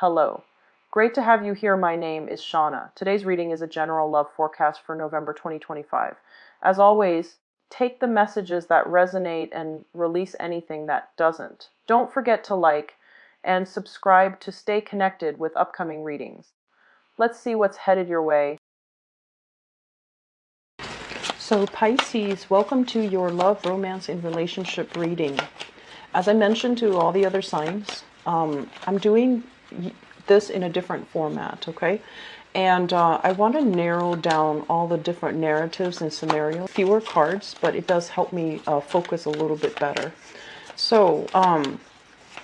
Hello. Great to have you here. My name is Shauna. Today's reading is a general love forecast for November 2025. As always, take the messages that resonate and release anything that doesn't. Don't forget to like and subscribe to stay connected with upcoming readings. Let's see what's headed your way. So Pisces, welcome to your love, romance, and relationship reading. As I mentioned to all the other signs, I'm doing this in a different format, okay? And I want to narrow down all the different narratives and scenarios. Fewer cards, but it does help me focus a little bit better. So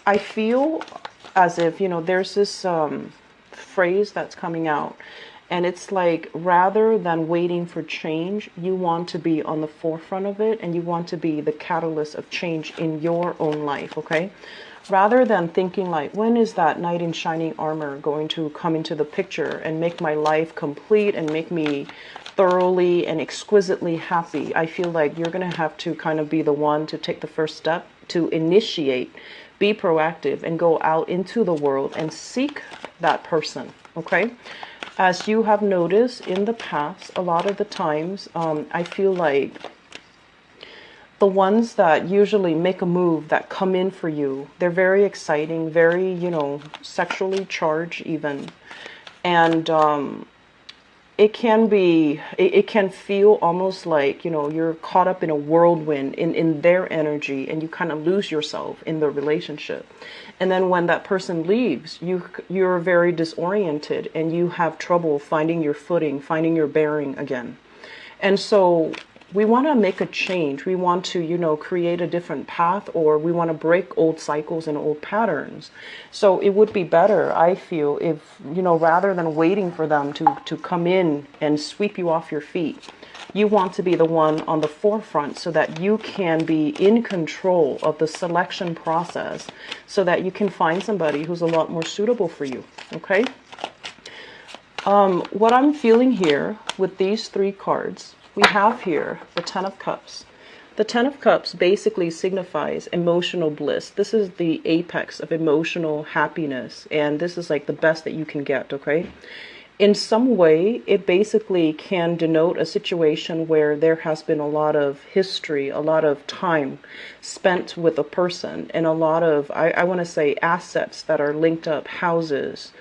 I feel as if, there's this phrase that's coming out. And it's like, rather than waiting for change, you want to be on the forefront of it, and you want to be the catalyst of change in your own life, okay? Rather than thinking like, when is that knight in shining armor going to come into the picture and make my life complete and make me thoroughly and exquisitely happy, I feel like you're going to have to kind of be the one to take the first step to initiate, be proactive, and go out into the world and seek that person, okay? As you have noticed in the past, a lot of the times, I feel like the ones that usually make a move, that come in for you, they're very exciting, very, sexually charged even. And it can be, it can feel almost like, you're caught up in a whirlwind in their energy, and you kind of lose yourself in the relationship. And then when that person leaves, you're very disoriented, and you have trouble finding your footing, finding your bearing again. And so we want to make a change. We want to, create a different path, or we want to break old cycles and old patterns. So it would be better, I feel, if, rather than waiting for them to come in and sweep you off your feet, you want to be the one on the forefront so that you can be in control of the selection process, so that you can find somebody who's a lot more suitable for you, okay? What I'm feeling here with these three cards, we have here the Ten of Cups. The Ten of Cups basically signifies emotional bliss. This is the apex of emotional happiness, and this is like the best that you can get, okay? In some way, it basically can denote a situation where there has been a lot of history, a lot of time spent with a person, and a lot of, I want to say, assets that are linked up, houses,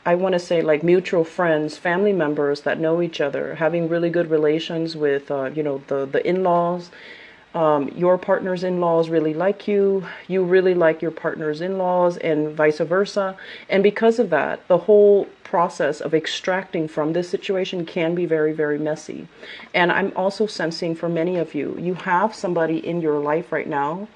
I want to say like mutual friends, family members that know each other, having really good relations with, the in-laws. Your partner's in-laws really like you. You really like your partner's in-laws, and vice versa. And because of that, the whole process of extracting from this situation can be very, very messy. And I'm also sensing for many of you, you have somebody in your life right now.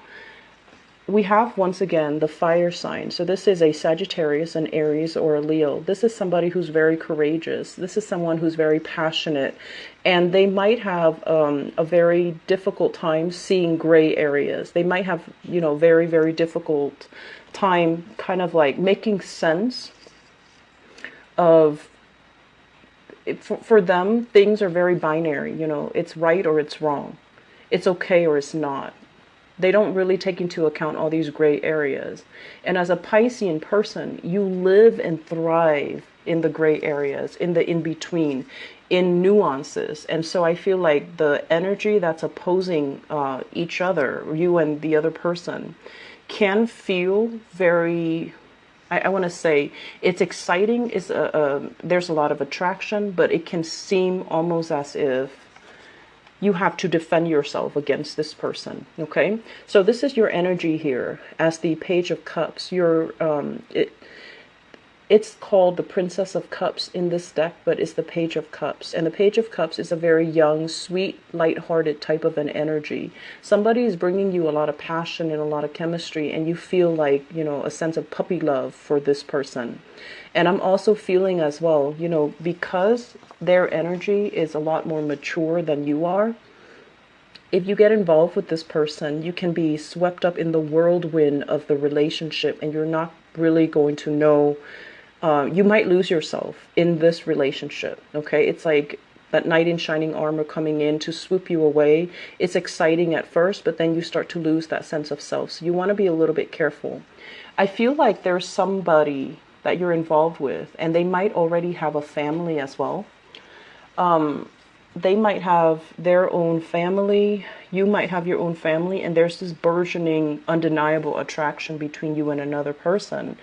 We have, once again, the fire sign. So this is a Sagittarius, an Aries, or a Leo. This is somebody who's very courageous. This is someone who's very passionate. And they might have a very difficult time seeing gray areas. They might have, very, very difficult time kind of like making sense of, for them, things are very binary. It's right or it's wrong. It's okay or it's not. They don't really take into account all these gray areas. And as a Piscean person, you live and thrive in the gray areas, in the in-between, in nuances. And so I feel like the energy that's opposing each other, you and the other person, can feel very, I want to say, it's exciting. There's a lot of attraction, but it can seem almost as if you have to defend yourself against this person, okay? So this is your energy here as the Page of Cups. It's called the Princess of Cups in this deck, but it's the Page of Cups. And the Page of Cups is a very young, sweet, lighthearted type of an energy. Somebody is bringing you a lot of passion and a lot of chemistry, and you feel like, a sense of puppy love for this person. And I'm also feeling as well, because their energy is a lot more mature than you are, if you get involved with this person, you can be swept up in the whirlwind of the relationship, and you're not really going to know. You might lose yourself in this relationship, okay? It's like that knight in shining armor coming in to swoop you away. It's exciting at first, but then you start to lose that sense of self. So you want to be a little bit careful. I feel like there's somebody that you're involved with, and they might already have a family as well. They might have their own family, you might have your own family, and there's this burgeoning, undeniable attraction between you and another person.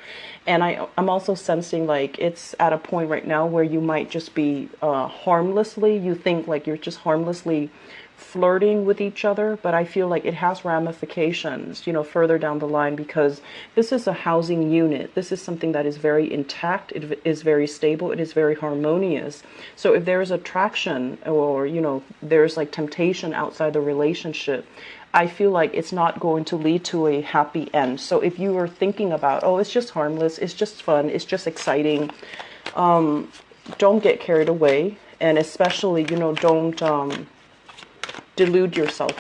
And I'm also sensing like it's at a point right now where you might just be harmlessly, you think like you're just harmlessly flirting with each other, but I feel like it has ramifications, you know, further down the line, because this is a housing unit. This is something that is very intact. It is very stable. It is very harmonious. So if there is attraction, or, you know, there's like temptation outside the relationship, I feel like it's not going to lead to a happy end. So if you are thinking about, oh, it's just harmless, it's just fun, it's just exciting, don't get carried away. And especially, you know, don't delude yourself.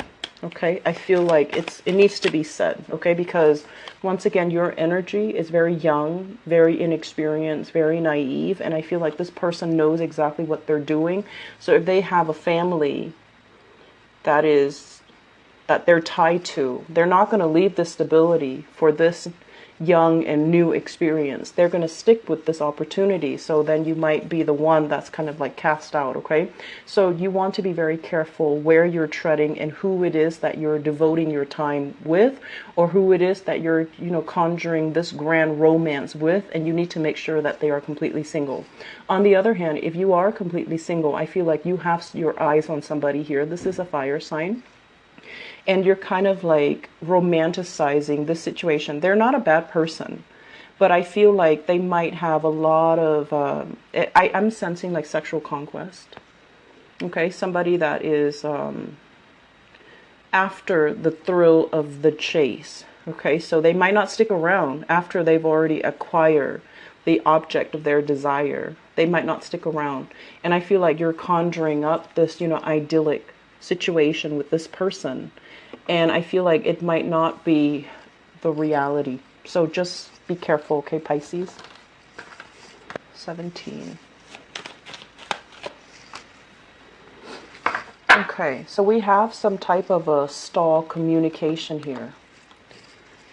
Okay, I feel like it needs to be said. Okay, because once again, your energy is very young, very inexperienced, very naive, and I feel like this person knows exactly what they're doing. So if they have a family that they're tied to, they're not going to leave the stability for this young and new experience. They're going to stick with this opportunity. So then you might be the one that's kind of like cast out. Okay, so you want to be very careful where you're treading and who it is that you're devoting your time with, or who it is that you're, you know, conjuring this grand romance with, and you need to make sure that they are completely single. On the other hand, if you are completely single, I feel like you have your eyes on somebody here. This is a fire sign. And you're kind of like romanticizing this situation. They're not a bad person, but I feel like they might have a lot of, I'm sensing like sexual conquest. Okay, somebody that is after the thrill of the chase. Okay, so they might not stick around after they've already acquired the object of their desire. They might not stick around. And I feel like you're conjuring up this, you know, idyllic situation with this person. And I feel like it might not be the reality. So just be careful, okay, Pisces? 17. Okay, so we have some type of a stall communication here.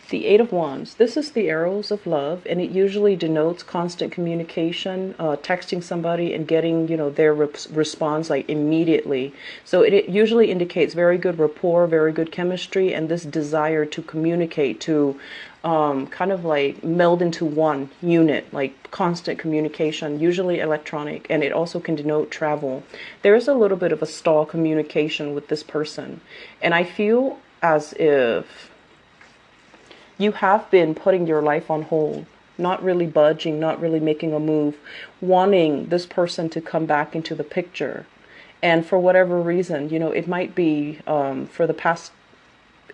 The Eight of Wands. This is the arrows of love, and it usually denotes constant communication, texting somebody and getting, you know, their response like immediately. So it usually indicates very good rapport, very good chemistry, and this desire to communicate, to kind of like meld into one unit, like constant communication, usually electronic, and it also can denote travel. There is a little bit of a stall communication with this person, and I feel as if you have been putting your life on hold, not really budging, not really making a move, wanting this person to come back into the picture. And for whatever reason, you know, it might be for the past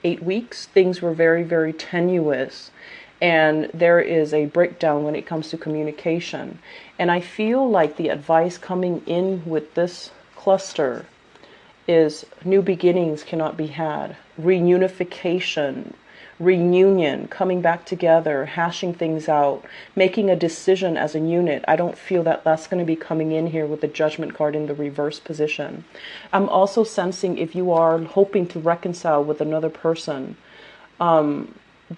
8 weeks, things were very, very tenuous. And there is a breakdown when it comes to communication. And I feel like the advice coming in with this cluster is new beginnings cannot be had, reunification, reunion, coming back together, hashing things out, making a decision as a unit. I don't feel that that's going to be coming in here with the Judgment card in the reverse position. I'm also sensing if you are hoping to reconcile with another person,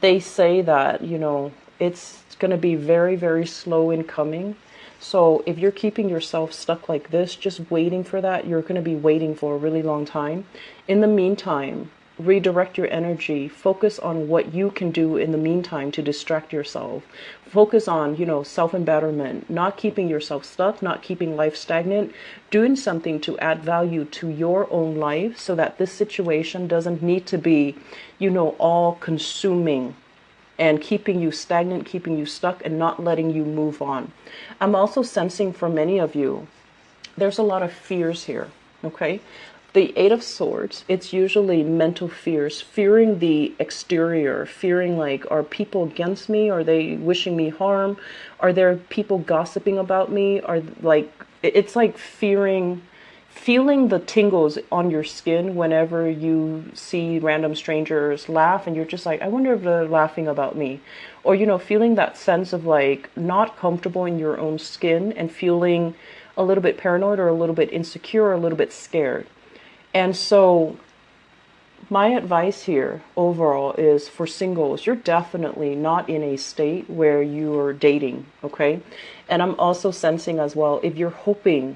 they say that, you know, it's going to be very, very slow in coming. So if you're keeping yourself stuck like this, just waiting for that, you're going to be waiting for a really long time. In the meantime, redirect your energy, focus on what you can do in the meantime to distract yourself. Focus on, you know, self-embetterment, not keeping yourself stuck, not keeping life stagnant, doing something to add value to your own life so that this situation doesn't need to be, you know, all consuming and keeping you stagnant, keeping you stuck, and not letting you move on. I'm also sensing for many of you, there's a lot of fears here, okay? The Eight of Swords, it's usually mental fears, fearing the exterior, fearing like, are people against me? Are they wishing me harm? Are there people gossiping about me? Are like, it's like fearing, feeling the tingles on your skin whenever you see random strangers laugh and you're just like, I wonder if they're laughing about me. Or, you know, feeling that sense of like not comfortable in your own skin and feeling a little bit paranoid or a little bit insecure or a little bit scared. And so My advice here overall is for singles, you're definitely not in a state where you're dating, okay? And I'm also sensing as well, if you're hoping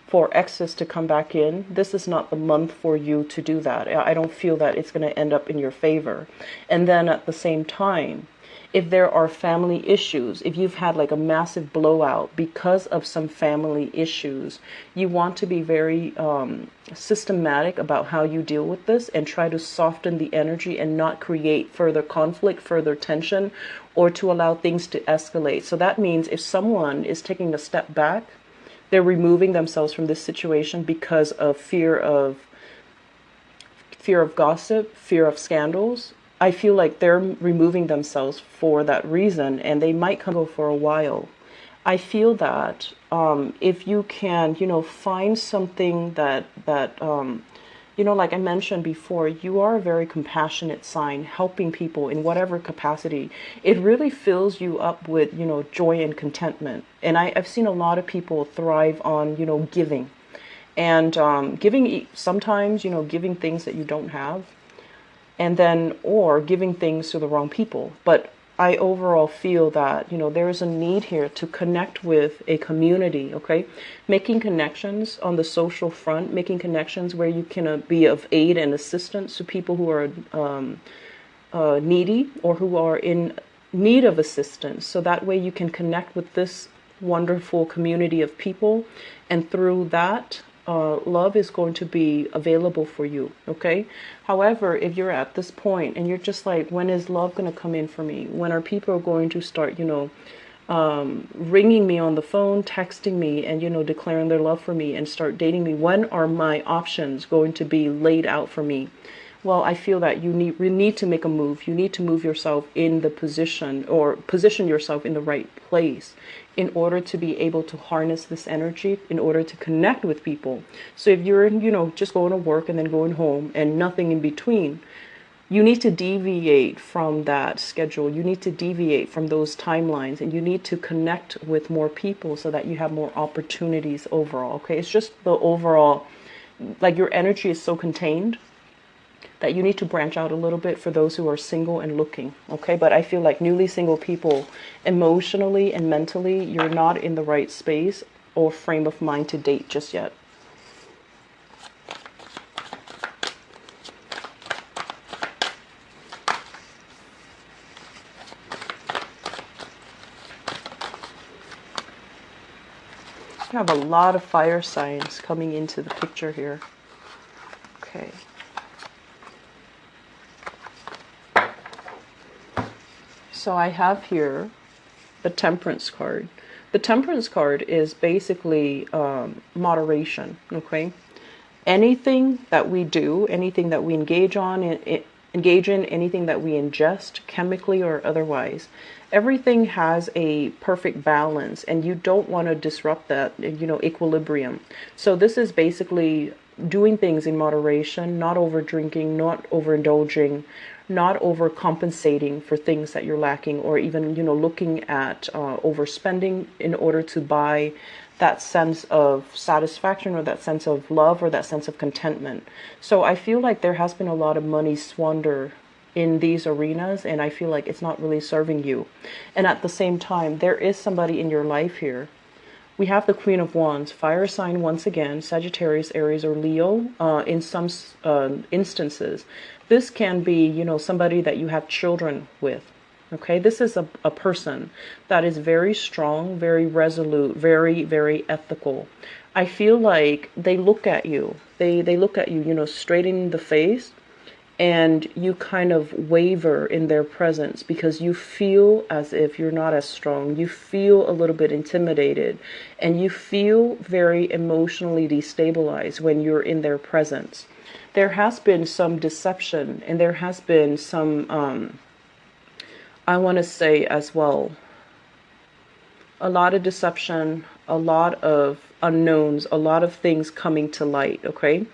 for exes to come back in, this is not the month for you to do that. I don't feel that it's going to end up in your favor. And then at the same time, if there are family issues, if you've had like a massive blowout because of some family issues, you want to be very systematic about how you deal with this and try to soften the energy and not create further conflict, further tension, or to allow things to escalate. So that means if someone is taking a step back, they're removing themselves from this situation because of fear of gossip, fear of scandals. I feel like they're removing themselves for that reason, and they might come for a while. I feel that if you can, find something that like I mentioned before, you are a very compassionate sign, helping people in whatever capacity. It really fills you up with, joy and contentment. And I've seen a lot of people thrive on, giving. And giving sometimes, giving things that you don't have, and then or giving things to the wrong people. But I overall feel that there is a need here to connect with a community, okay? Making connections on the social front, making connections where you can be of aid and assistance to people who are needy or who are in need of assistance. So that way you can connect with this wonderful community of people, and through that love is going to be available for you, okay? However, if you're at this point and you're just like, when is love going to come in for me? When are people going to start, ringing me on the phone, texting me, and, declaring their love for me and start dating me? When are my options going to be laid out for me? Well, I feel that you need to make a move. You need to move yourself in the position, or position yourself in the right place in order to be able to harness this energy, in order to connect with people. So if you're, just going to work and then going home and nothing in between, you need to deviate from that schedule. You need to deviate from those timelines, and you need to connect with more people so that you have more opportunities overall. Okay. It's just the overall, like, your energy is so contained that you need to branch out a little bit for those who are single and looking, okay? But I feel like newly single people, emotionally and mentally, you're not in the right space or frame of mind to date just yet. You have a lot of fire signs coming into the picture here. Okay. So I have here the Temperance card. The Temperance card is basically moderation, okay? Anything that we do, anything that we engage in, anything that we ingest, chemically or otherwise, everything has a perfect balance, and you don't want to disrupt that, equilibrium. So this is basically doing things in moderation, not over drinking, not overindulging, not overcompensating for things that you're lacking, or even, looking at overspending in order to buy that sense of satisfaction, or that sense of love, or that sense of contentment. So I feel like there has been a lot of money squander in these arenas, and I feel like it's not really serving you. And at the same time, there is somebody in your life here. We have the Queen of Wands, fire sign once again, Sagittarius, Aries, or Leo. In some instances, this can be, somebody that you have children with. Okay, this is a person that is very strong, very resolute, very, very ethical. I feel like they look at you. They look at you, straight in the face, and you kind of waver in their presence because you feel as if you're not as strong. You feel a little bit intimidated, and you feel very emotionally destabilized when you're in their presence. There has been some deception, and there has been some, I want to say as well, a lot of deception, a lot of unknowns, a lot of things coming to light, okay?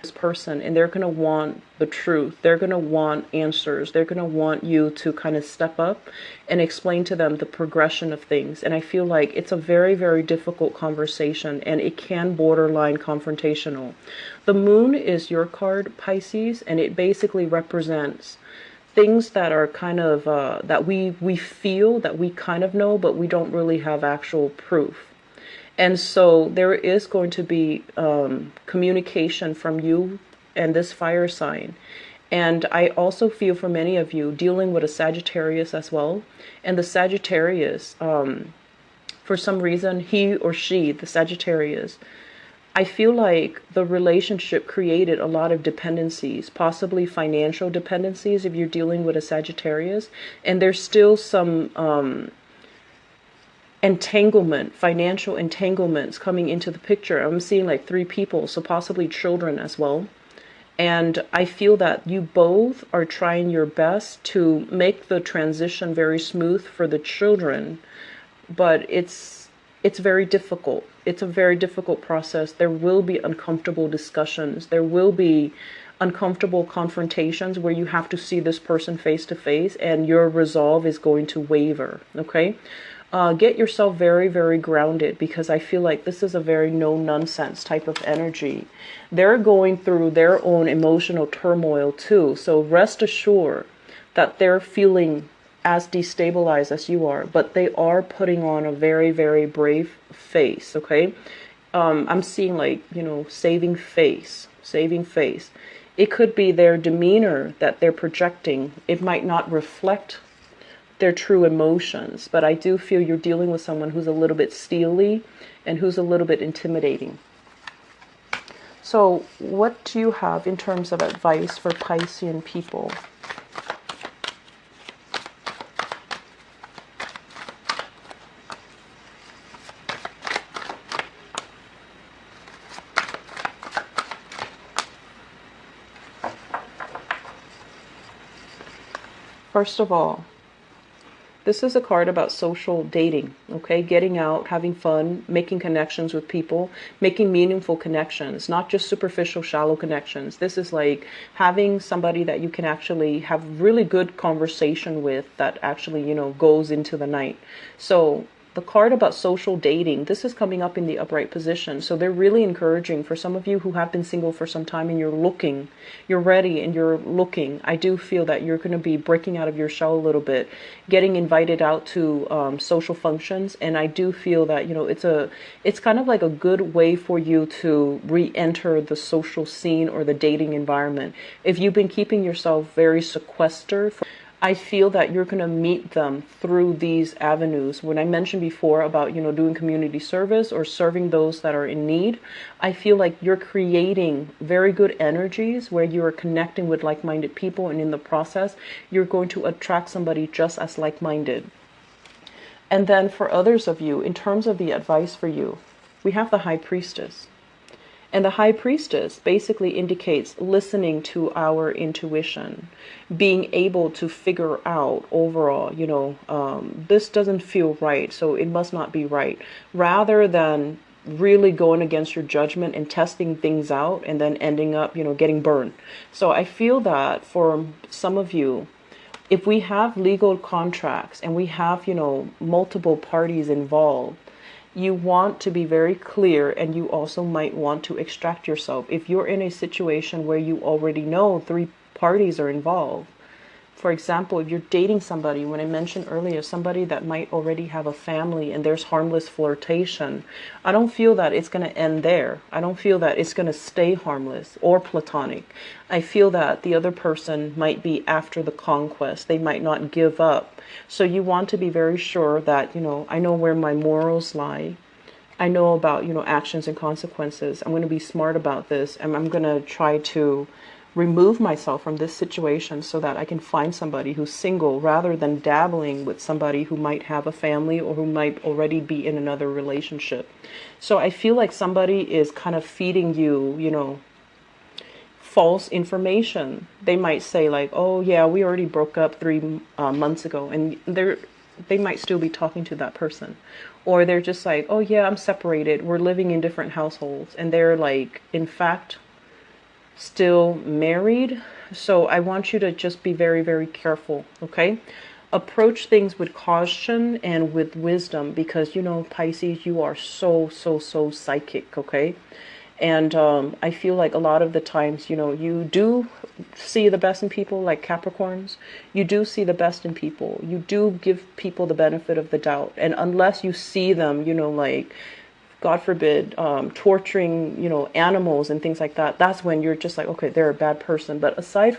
this person, and they're going to want the truth. They're going to want answers. They're going to want you to kind of step up and explain to them the progression of things. And I feel like it's a very, very difficult conversation, and it can borderline confrontational. The moon is your card, Pisces, and it basically represents things that are kind of that we feel that we kind of know, but we don't really have actual proof. And so there is going to be communication from you and this fire sign. And I also feel for many of you dealing with a Sagittarius as well. And the Sagittarius, for some reason, he or she, the Sagittarius, I feel like the relationship created a lot of dependencies, possibly financial dependencies if you're dealing with a Sagittarius. And there's still some entanglement, financial entanglements coming into the picture. I'm seeing like 3 people, so possibly children as well. And I feel that you both are trying your best to make the transition very smooth for the children, but it's very difficult. It's a very difficult process. There will be uncomfortable discussions. There will be uncomfortable confrontations where you have to see this person face to face, and your resolve is going to waver. Okay. Get yourself very, very grounded, because I feel like this is a very no-nonsense type of energy. They're going through their own emotional turmoil too. So rest assured that they're feeling as destabilized as you are, but they are putting on a very, very brave face. Okay. I'm seeing like, saving face, saving face. It could be their demeanor that they're projecting. It might not reflect their true emotions, but I do feel you're dealing with someone who's a little bit steely and who's a little bit intimidating. So what do you have in terms of advice for Piscean people? First of all, this is a card about social dating, okay? Getting out, having fun, making connections with people, making meaningful connections, not just superficial, shallow connections. This is like having somebody that you can actually have really good conversation with that actually, goes into the night. So the card about social dating, this is coming up in the upright position. So they're really encouraging for some of you who have been single for some time and you're ready and you're looking. I do feel that you're going to be breaking out of your shell a little bit, getting invited out to social functions. And I do feel that, it's kind of like a good way for you to re-enter the social scene or the dating environment. If you've been keeping yourself very sequestered, I feel that you're going to meet them through these avenues. When I mentioned before about, doing community service or serving those that are in need, I feel like you're creating very good energies where you are connecting with like-minded people. And in the process, you're going to attract somebody just as like-minded. And then for others of you, in terms of the advice for you, we have the High Priestess. And the High Priestess basically indicates listening to our intuition, being able to figure out overall, this doesn't feel right, so it must not be right, rather than really going against your judgment and testing things out and then ending up, getting burned. So I feel that for some of you, if we have legal contracts and we have, multiple parties involved, you want to be very clear, and you also might want to extract yourself. If you're in a situation where you already know 3 parties are involved, for example, if you're dating somebody, when I mentioned earlier, somebody that might already have a family and there's harmless flirtation, I don't feel that it's going to end there. I don't feel that it's going to stay harmless or platonic. I feel that the other person might be after the conquest. They might not give up. So you want to be very sure that, I know where my morals lie. I know about, actions and consequences. I'm going to be smart about this, and I'm going to try to remove myself from this situation so that I can find somebody who's single, rather than dabbling with somebody who might have a family or who might already be in another relationship. So I feel like somebody is kind of feeding you, false information. They might say like, oh yeah, we already broke up 3 months ago, and they might still be talking to that person. Or they're just like, oh yeah, I'm separated, we're living in different households, and they're like, in fact, still married. So I want you to just be very, very careful, okay? Approach things with caution and with wisdom, because, you know, Pisces, you are so, so, so psychic, okay? And I feel like a lot of the times, you know, you do see the best in people, like Capricorns. You do see the best in people. You do give people the benefit of the doubt. And unless you see them, you know, like, God forbid, torturing, you know, animals and things like that, that's when you're just like, okay, they're a bad person. But aside